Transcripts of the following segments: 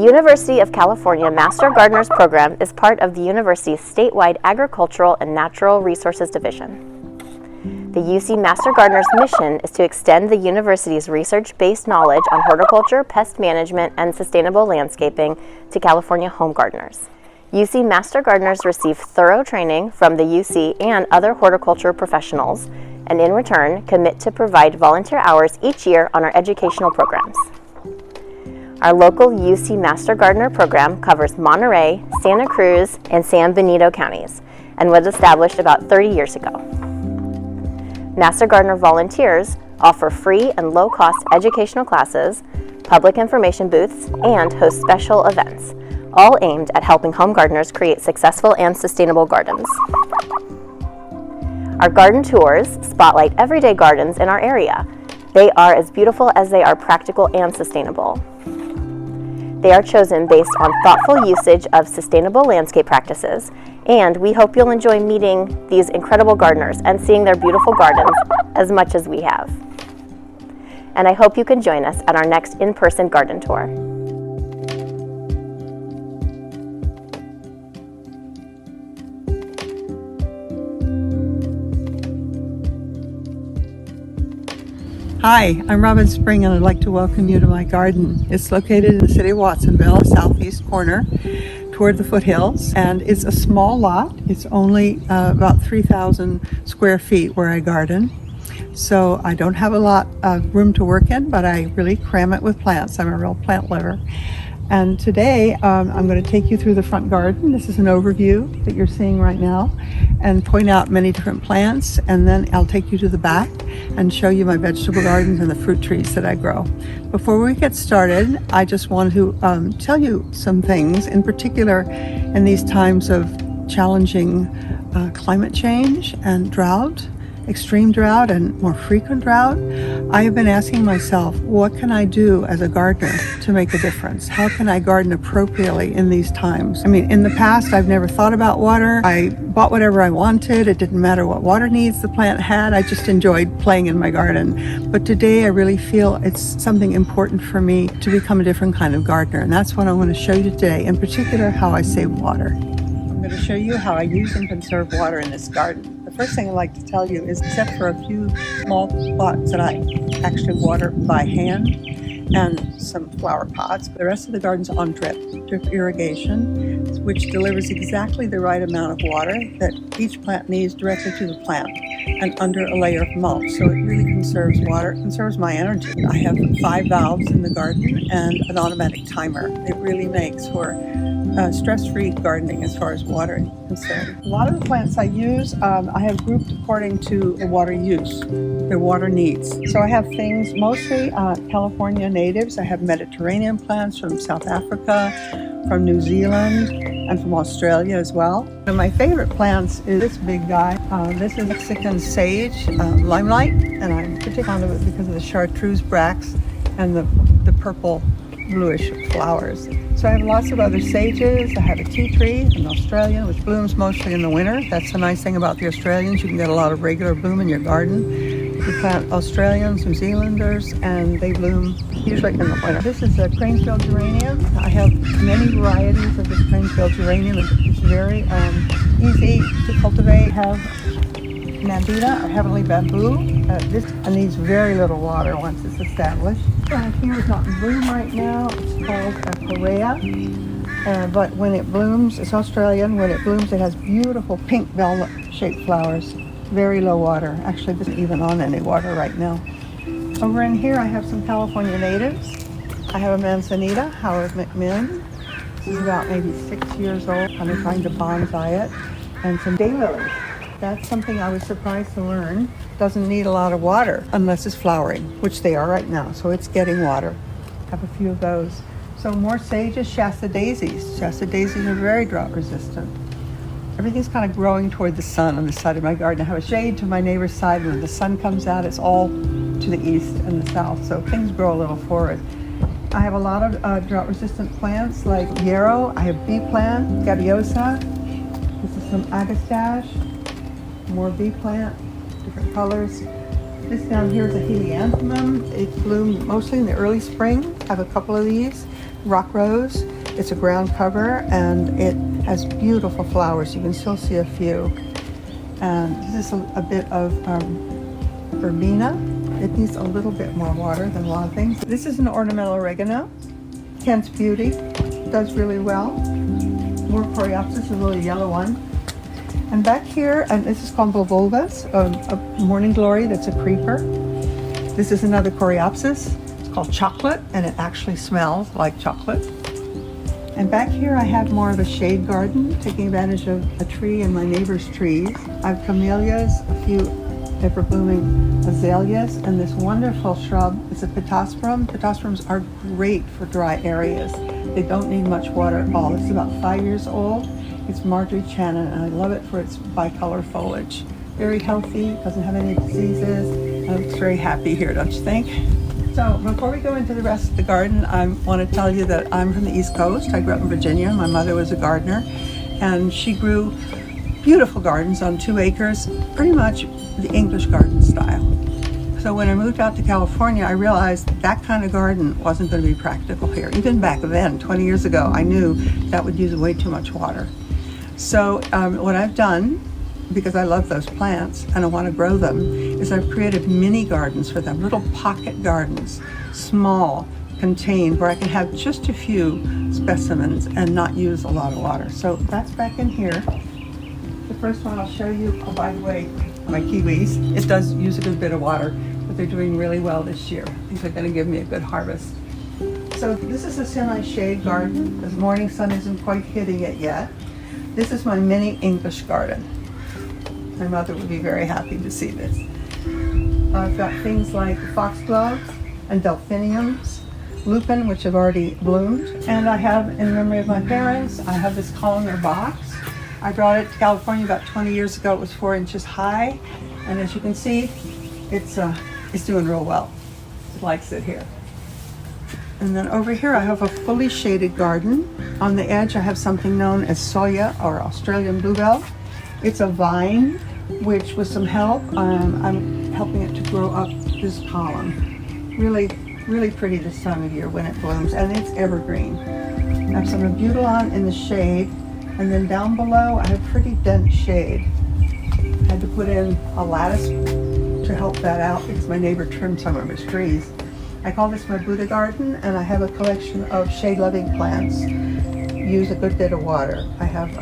The University of California Master Gardeners Program is part of the university's statewide Agricultural and Natural Resources Division. The UC Master Gardeners' mission is to extend the university's research-based knowledge on horticulture, pest management, and sustainable landscaping to California home gardeners. UC Master Gardeners receive thorough training from the UC and other horticulture professionals, and in return, commit to provide volunteer hours each year on our educational programs. Our local UC Master Gardener program covers Monterey, Santa Cruz, and San Benito counties, and was established about 30 years ago. Master Gardener volunteers offer free and low-cost educational classes, public information booths, and host special events, all aimed at helping home gardeners create successful and sustainable gardens. Our garden tours spotlight everyday gardens in our area. They are as beautiful as they are practical and sustainable. They are chosen based on thoughtful usage of sustainable landscape practices, and we hope you'll enjoy meeting these incredible gardeners and seeing their beautiful gardens as much as we have. And I hope you can join us at our next in-person garden tour. Hi, I'm Robin Spring and I'd like to welcome you to my garden. It's located in the city of Watsonville, southeast corner, toward the foothills, and it's a small lot. It's only about 3,000 square feet where I garden. So I don't have a lot of room to work in, but I really cram it with plants. I'm a real plant lover. And today I'm going to take you through the front garden. This is an overview that you're seeing right now, and point out many different plants, and then I'll take you to the back and show you my vegetable gardens and the fruit trees that I grow. Before we get started, I just want to tell you some things, in particular in these times of challenging climate change and drought, extreme drought and more frequent drought. I have been asking myself, what can I do as a gardener to make a difference? How can I garden appropriately in these times? I mean, in the past, I've never thought about water. I bought whatever I wanted. It didn't matter what water needs the plant had. I just enjoyed playing in my garden. But today, I really feel it's something important for me to become a different kind of gardener. And that's what I want to show you today, in particular, how I save water. I'm going to show you how I use and conserve water in this garden. The first thing I'd like to tell you is, except for a few small pots that I actually water by hand and some flower pots, the rest of the garden's on drip irrigation, which delivers exactly the right amount of water that each plant needs directly to the plant and under a layer of mulch. So it really conserves water, conserves my energy. I have 5 valves in the garden and an automatic timer. It really makes for stress-free gardening as far as water is concerned. A lot of the plants I use, I have grouped according to the water use, their water needs. So I have things mostly California natives. I have Mediterranean plants from South Africa, from New Zealand, and from Australia as well. One of my favorite plants is this big guy. This is Mexican sage, limelight, and I'm particularly fond of it because of the chartreuse bracts and the purple bluish flowers. So I have lots of other sages. I have a tea tree, an Australian, which blooms mostly in the winter. That's the nice thing about the Australians. You can get a lot of regular bloom in your garden. You plant Australians, New Zealanders, and they bloom usually in the winter. This is a Cranesbill geranium. I have many varieties of this Cranesbill geranium. It's very easy to cultivate. I have Nandina, or heavenly bamboo. This needs very little water once it's established. Here is not in bloom right now. It's called a Correa, but when it blooms, it's Australian. When it blooms, it has beautiful pink velvet-shaped flowers. Very low water. Actually, this isn't even on any water right now. Over in here, I have some California natives. I have a Manzanita, Howard McMinn. This is about maybe 6 years old. I'm trying to bonsai it. And some daylilies. That's something I was surprised to learn. Doesn't need a lot of water unless it's flowering, which they are right now. So it's getting water. Have a few of those. So more sages, Shasta daisies. Shasta daisies are very drought resistant. Everything's kind of growing toward the sun on this side of my garden. I have a shade to my neighbor's side. When the sun comes out, it's all to the east and the south. So things grow a little forward. I have a lot of drought resistant plants like yarrow. I have bee plant, gaviosa. This is some agastache. More bee plant, different colors. This down here is a helianthemum. It bloomed mostly in the early spring. I have a couple of these. rock rose. It's a ground cover and it has beautiful flowers. You can still see a few. And this is a bit of verbena. It needs a little bit more water than a lot of things. This is an ornamental oregano. Kent's Beauty does really well. More coreopsis, a little yellow one. And back here, and this is called Volvulvas, a morning glory that's a creeper. This is another coreopsis. It's called Chocolate, and it actually smells like chocolate. And back here I have more of a shade garden, taking advantage of a tree and my neighbor's trees. I have camellias, a few ever blooming azaleas, and this wonderful shrub is a pittosporum. Pittosporums are great for dry areas. They don't need much water at all. It's about 5 years old. It's Marjorie Channon, and I love it for its bicolor foliage. Very healthy, doesn't have any diseases, and it's very happy here, don't you think? So before we go into the rest of the garden, I want to tell you that I'm from the East Coast. I grew up in Virginia. My mother was a gardener, and she grew beautiful gardens on 2 acres, pretty much the English garden style. So when I moved out to California, I realized that kind of garden wasn't going to be practical here. Even back then, 20 years ago, I knew that would use way too much water. So what I've done, because I love those plants and I want to grow them, is I've created mini gardens for them, little pocket gardens, small, contained, where I can have just a few specimens and not use a lot of water. So that's back in here. The first one I'll show you, oh, by the way, my kiwis. It does use a good bit of water, but they're doing really well this year. These are going to give me a good harvest. So this is a semi-shade garden. The morning sun isn't quite hitting it yet. This is my mini English garden. My mother would be very happy to see this. I've got things like foxgloves and delphiniums, lupin, which have already bloomed. And I have, in memory of my parents, I have this columnar box. I brought it to California about 20 years ago. It was 4 inches high. And as you can see, it's doing real well. It likes it here. And then over here I have a fully shaded garden. On the edge I have something known as soya, or Australian bluebell. It's a vine, which with some help, I'm helping it to grow up this column. Really, really pretty this time of year when it blooms, and it's evergreen. I have some Abutilon in the shade, and then down below I have pretty dense shade. I had to put in a lattice to help that out because my neighbor trimmed some of his trees. I call this my Buddha garden, and I have a collection of shade-loving plants. Use a good bit of water. I have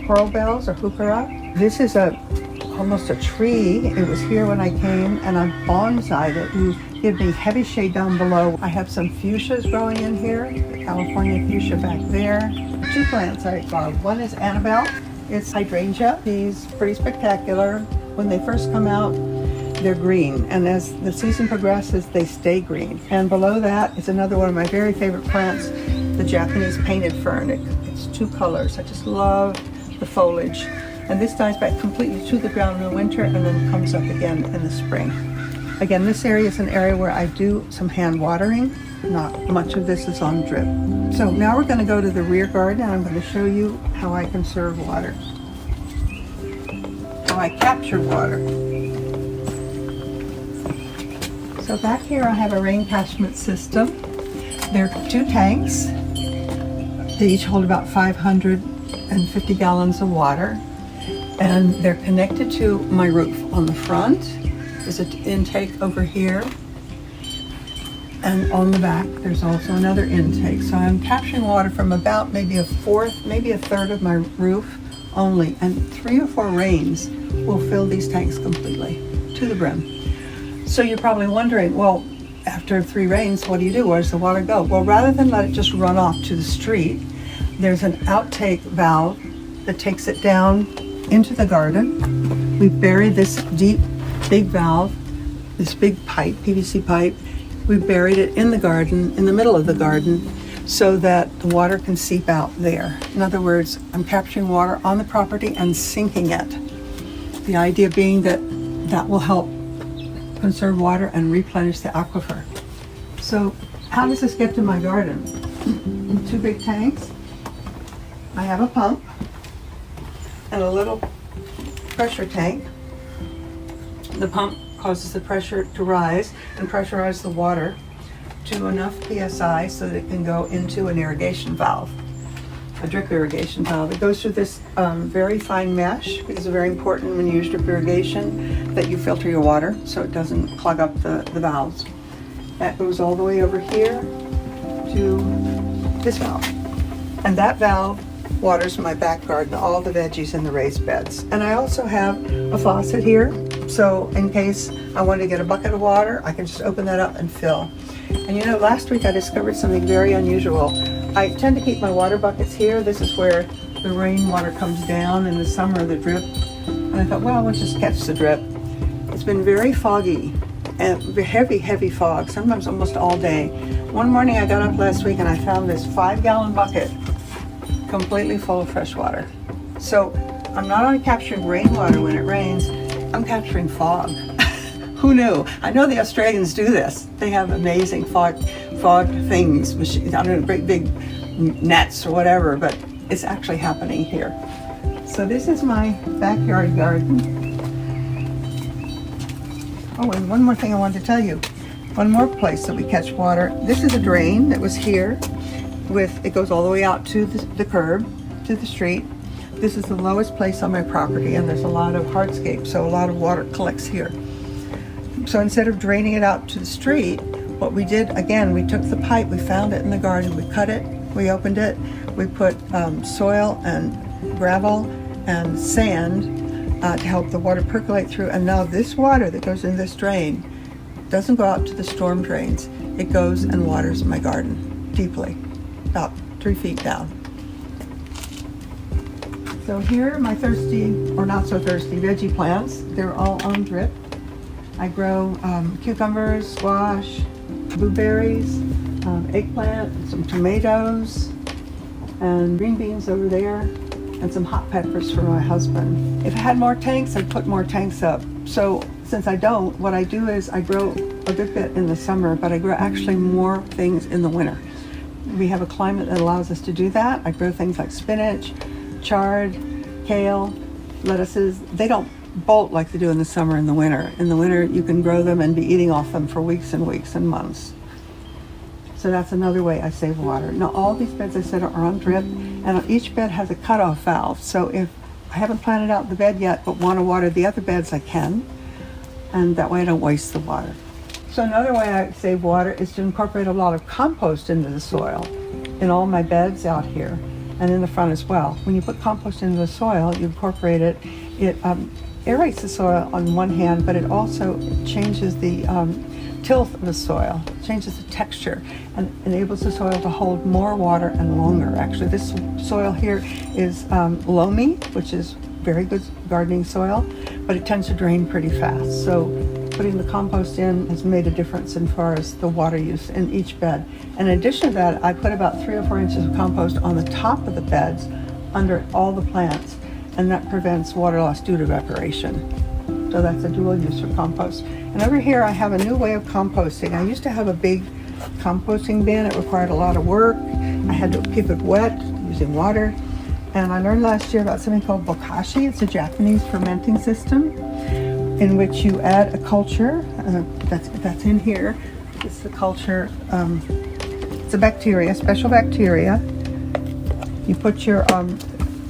coral bells, or heuchera. This is almost a tree. It was here when I came, and I bonsai'd it and give me heavy shade down below. I have some fuchsias growing in here, the California fuchsia back there. 2 plants I bought. One is Annabelle. It's hydrangea. He's pretty spectacular. When they first come out, they're green, and as the season progresses, they stay green. And below that is another one of my very favorite plants, the Japanese painted fern. It's 2 colors. I just love the foliage. And this dies back completely to the ground in the winter and then comes up again in the spring. Again, this area is an area where I do some hand watering. Not much of this is on drip. So now we're going to go to the rear garden, and I'm going to show you how I conserve water. How I capture water. So back here I have a rain catchment system. There are 2 tanks. They each hold about 550 gallons of water, and they're connected to my roof. On the front is an intake over here, and on the back there's also another intake. So I'm capturing water from about maybe a fourth, maybe a third of my roof only, and 3 or 4 rains will fill these tanks completely to the brim. So you're probably wondering, well, after 3 rains, what do you do? Where does the water go? Well, rather than let it just run off to the street, there's an outtake valve that takes it down into the garden. We've buried this deep, big valve, this big pipe, PVC pipe. We've buried it in the garden, in the middle of the garden, so that the water can seep out there. In other words, I'm capturing water on the property and sinking it. The idea being that that will help conserve water and replenish the aquifer. So how does this get to my garden? 2 big tanks. I have a pump and a little pressure tank. The pump causes the pressure to rise and pressurize the water. to enough PSI so that it can go into an irrigation valve, a drip irrigation valve. It goes through this very fine mesh, because it's very important when you use drip irrigation that you filter your water so it doesn't clog up the valves. That goes all the way over here to this valve. And that valve waters my back garden, all the veggies in the raised beds. And I also have a faucet here, so in case I want to get a bucket of water, I can just open that up and fill. And you know, last week I discovered something very unusual. I tend to keep my water buckets here. This is where the rainwater comes down in the summer, the drip. And I thought, well, let's just catch the drip. It's been very foggy and heavy fog, sometimes almost all day. One morning I got up last week and I found this 5-gallon bucket completely full of fresh water. So I'm not only capturing rainwater when it rains, I'm capturing fog. Who knew? I know the Australians do this. They have amazing fog things, I don't know, great big nets or whatever, but it's actually happening here. So this is my backyard garden. Oh, and one more thing I wanted to tell you. One more place that we catch water. This is a drain that was here. It goes all the way out to the curb, to the street. This is the lowest place on my property, and there's a lot of hardscape, so a lot of water collects here. So instead of draining it out to the street, what we did, again, we took the pipe, we found it in the garden, we cut it, we opened it, we put soil and gravel and sand to help the water percolate through, and now this water that goes in this drain doesn't go out to the storm drains. It goes and waters my garden deeply, about 3 feet down. So here are my thirsty, or not so thirsty, veggie plants. They're all on drip. I grow cucumbers, squash, blueberries, eggplant, some tomatoes, and green beans over there, and some hot peppers for my husband. If I had more tanks, I'd put more tanks up. So since I don't, what I do is I grow a good bit in the summer, but I grow actually more things in the winter. We have a climate that allows us to do that. I grow things like spinach, chard, kale, lettuces. They don't bolt like they do in the summer and the winter. In the winter, you can grow them and be eating off them for weeks and weeks and months. So that's another way I save water. Now, all these beds I said are on drip, and each bed has a cutoff valve. So if I haven't planted out the bed yet, but want to water the other beds, I can. And that way I don't waste the water. So another way I save water is to incorporate a lot of compost into the soil in all my beds out here and in the front as well. When you put compost into the soil, you incorporate it, it aerates the soil on one hand, but it also changes the tilth of the soil, changes the texture, and enables the soil to hold more water and longer. Actually, this soil here is loamy, which is very good gardening soil, but it tends to drain pretty fast. So putting the compost in has made a difference as far as the water use in each bed. In addition to that, I put about 3 or 4 inches of compost on the top of the beds under all the plants, and that prevents water loss due to evaporation. So that's a dual use for compost. And over here I have a new way of composting. I used to have a big composting bin. It required a lot of work. I had to keep it wet using water. And I learned last year about something called bokashi. It's a Japanese fermenting system in which you add a culture that's in here. It's the culture, it's a bacteria, special bacteria. You put your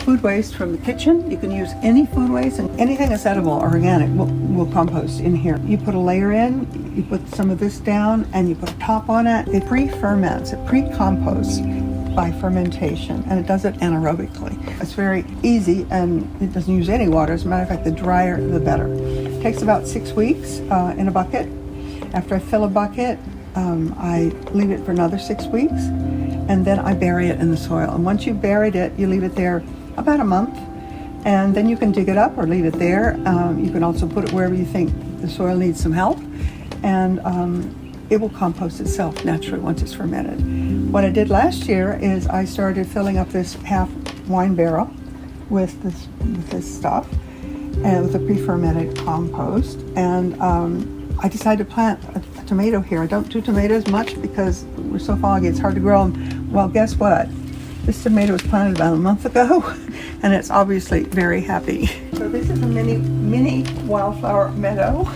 food waste from the kitchen. You can use any food waste, and anything that's edible or organic will compost in here. You put a layer in, you put some of this down, and you put a top on it. It pre-ferments, it pre-composts by fermentation, and it does it anaerobically. It's very easy, and it doesn't use any water. As a matter of fact, the drier, the better. It takes about 6 weeks in a bucket. After I fill a bucket, I leave it for another 6 weeks, and then I bury it in the soil. And once you've buried it, you leave it there about a month, and then you can dig it up or leave it there. You can also put it wherever you think the soil needs some help, and it will compost itself naturally once it's fermented. What I did last year is I started filling up this half wine barrel with this stuff, and with a pre-fermented compost, and I decided to plant a tomato here. I don't do tomatoes much because we're so foggy, it's hard to grow them. Well, guess what? This tomato was planted about a month ago, and it's obviously very happy. So this is a mini wildflower meadow.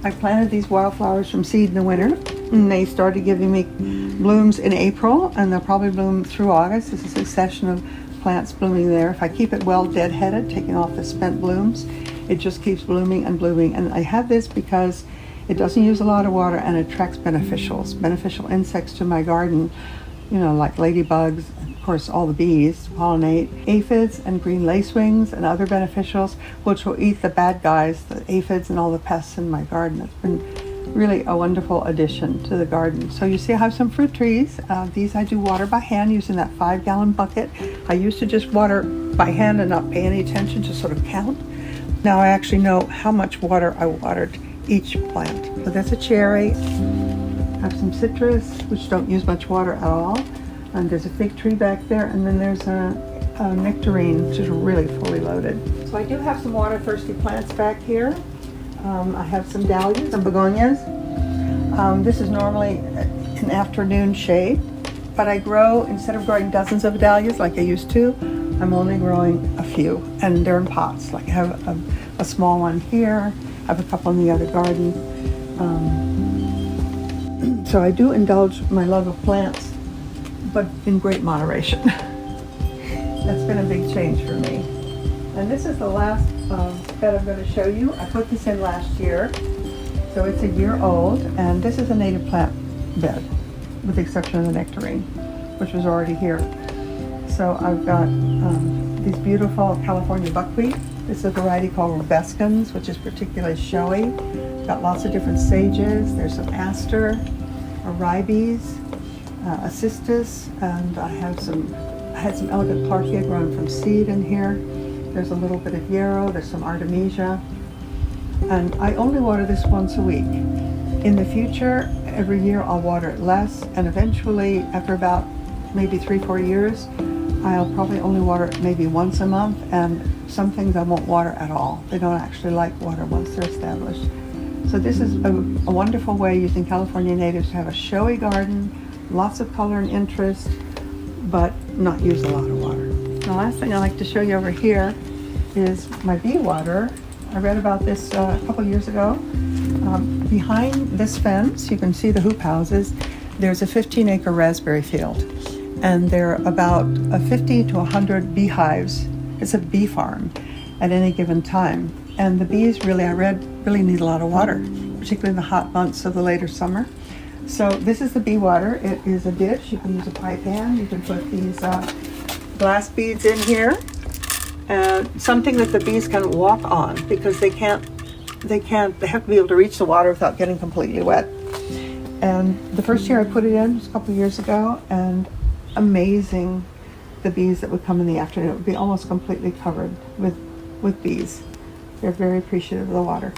I planted these wildflowers from seed in the winter, And they started giving me blooms in April, and they'll probably bloom through August. This is a succession of plants blooming there. If I keep it well deadheaded, taking off the spent blooms, it just keeps blooming and blooming. And I have this because it doesn't use a lot of water and attracts beneficial insects to my garden, you know, like ladybugs, of course all the bees pollinate, aphids and green lacewings and other beneficials, which will eat the bad guys, the aphids and all the pests in my garden. It's been really a wonderful addition to the garden. So you see I have some fruit trees. These I do water by hand using that 5-gallon bucket. I used to just water by hand and not pay any attention, just sort of count. Now I actually know how much water I watered each plant. So that's a cherry. I have some citrus, which don't use much water at all. And there's a fig tree back there, and then there's a nectarine, which is really fully loaded. So I do have some water thirsty plants back here. I have some dahlias and begonias. This is normally an afternoon shade, but I grow, instead of growing dozens of dahlias like I used to, I'm only growing a few, and they're in pots. Like I have a small one here, I have a couple in the other garden. So I do indulge my love of plants, but in great moderation. That's been a big change for me. And this is the last bed I'm going to show you. I put this in last year, so it's a year old, and this is a native plant bed, with the exception of the nectarine, which was already here. So I've got these beautiful California buckwheat. This is a variety called Rubescens, which is particularly showy. Got lots of different sages. There's some aster, a ribes, a cistus, and I had some elegant parkia growing from seed in here. There's a little bit of yarrow, there's some artemisia, and I only water this once a week. In the future, every year I'll water it less, and eventually, after about maybe 3-4 years, I'll probably only water it maybe once a month, and some things I won't water at all. They don't actually like water once they're established. So this is a wonderful way using California natives to have a showy garden, lots of color and interest, but not use a lot of water. The last thing I'd like to show you over here is my bee water. I read about this a couple years ago. Behind this fence, you can see the hoop houses, there's a 15-acre raspberry field, and there are about 50 to 100 beehives. It's a bee farm at any given time. And the bees really, I read, really need a lot of water, particularly in the hot months of the later summer. So this is the bee water. It is a dish. You can use a pie pan. You can put these glass beads in here. Something that the bees can walk on, because they have to be able to reach the water without getting completely wet. And the first year I put it in was a couple years ago, and amazing, the bees that would come in the afternoon. It would be almost completely covered with bees. They're very appreciative of the water.